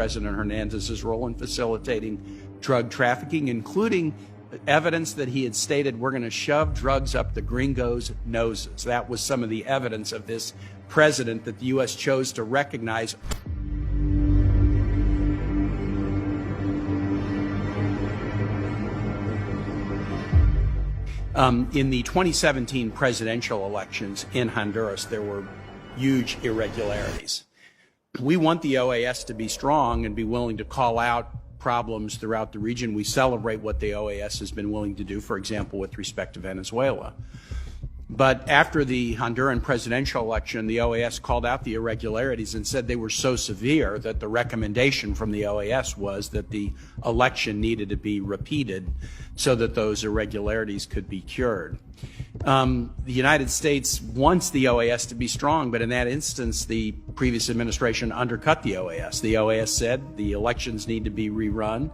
President Hernandez's role in facilitating drug trafficking, including evidence that he had stated, we're going to shove drugs up the gringos' noses. That was some of the evidence of this president that the U.S. chose to recognize. In the 2017 presidential elections in Honduras, there were huge irregularities. We want the OAS to be strong and be willing to call out problems throughout the region. We celebrate what the OAS has been willing to do, for example, with respect to Venezuela. But after the Honduran presidential election, the OAS called out the irregularities and said they were so severe that the recommendation from the OAS was that the election needed to be repeated so that those irregularities could be cured. The United States wants the OAS to be strong, but in that instance, the previous administration undercut the OAS. The OAS said the elections need to be rerun.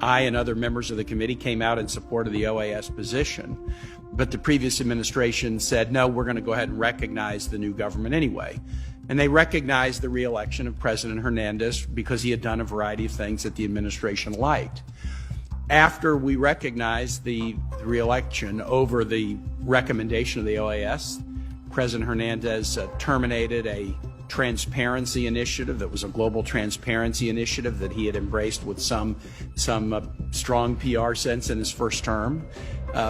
I and other members of the committee came out in support of the OAS position. But the previous administration said, no, we're going to go ahead and recognize the new government anyway. And they recognized the re-election of President Hernandez because he had done a variety of things that the administration liked. After we recognized the re-election over the recommendation of the OAS, President Hernandez terminated a transparency initiative that was a global transparency initiative that he had embraced with some strong PR sense in his first term.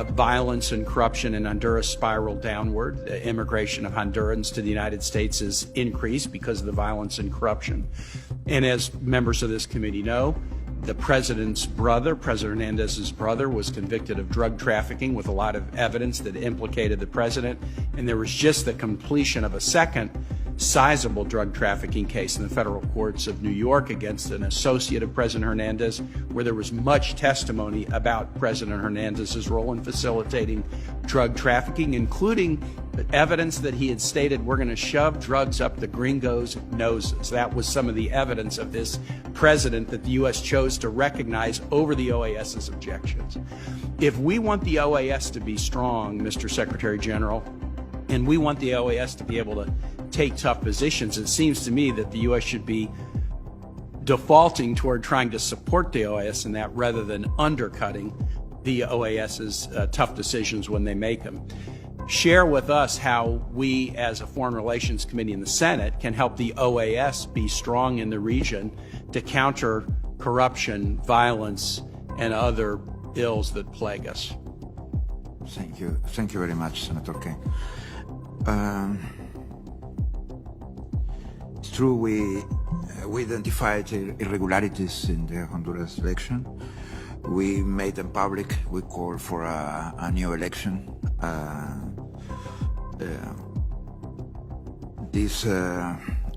Violence and corruption in Honduras spiraled downward. The immigration of Hondurans to the United States has increased because of the violence and corruption. And as members of this committee know, the president's brother, President Hernandez's brother, was convicted of drug trafficking with a lot of evidence that implicated the president. And there was just the completion of a second sizable drug trafficking case in the federal courts of New York against an associate of President Hernandez, where there was much testimony about President Hernandez's role in facilitating drug trafficking, including evidence that he had stated, we're going to shove drugs up the gringos' noses. That was some of the evidence of this president that the U.S. chose to recognize over the OAS's objections. If we want the OAS to be strong, Mr. Secretary General, and we want the OAS to be able to take tough positions, it seems to me that the U.S. should be defaulting toward trying to support the OAS in that rather than undercutting the OAS's tough decisions when they make them. Share with us how we as a Foreign Relations Committee in the Senate can help the OAS be strong in the region to counter corruption, violence, and other ills that plague us. Thank you. Thank you very much, Senator King. It's true we identified irregularities in the Honduras election. We made them public. We called for a new election.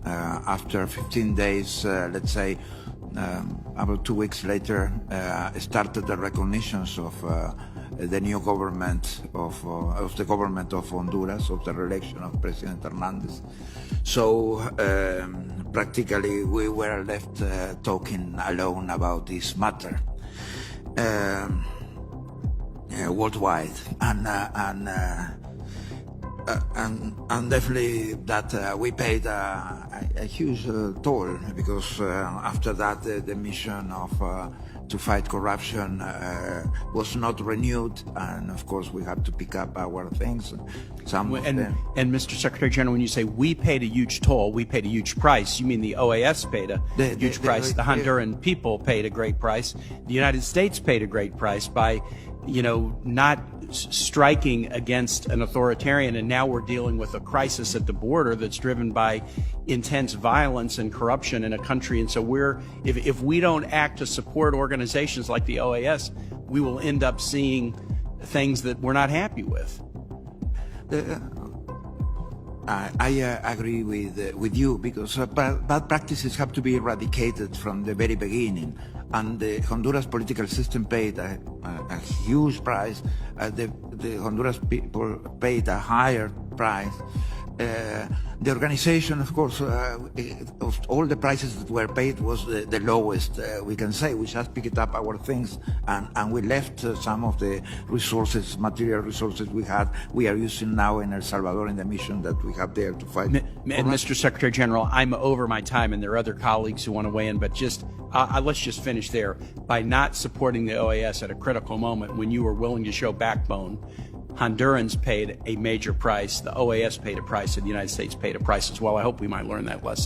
After 15 days, let's say, about 2 weeks later, started the recognitions of the new government of the government of Honduras, of the re-election of President Hernandez. So practically we were left talking alone about this matter worldwide, and definitely that we paid a huge toll, because after that the mission of to fight corruption was not renewed, and of course we had to pick up our things. And Mr. Secretary General, when you say we paid a huge toll, we paid a huge price, you mean the OAS paid a huge price. The Honduran people paid a great price. The United States paid a great price by, not striking against an authoritarian, and now we're dealing with a crisis at the border that's driven by intense violence and corruption in a country. And so if we don't act to support organizations like the OAS, we will end up seeing things that we're not happy with. I agree with you, because bad practices have to be eradicated from the very beginning, and the Honduras political system paid a huge price. The Honduras people paid a higher price The organization, of course, of all the prices that were paid was the lowest, we can say. We just picked up our things and we left some of the resources, material resources we are using now in El Salvador in the mission that we have there to fight. And Mr. Secretary General, I'm over my time and there are other colleagues who want to weigh in, but just let's just finish there. By not supporting the OAS at a critical moment when you were willing to show backbone, Hondurans paid a major price, the OAS paid a price, and the United States paid a price as well. I hope we might learn that lesson.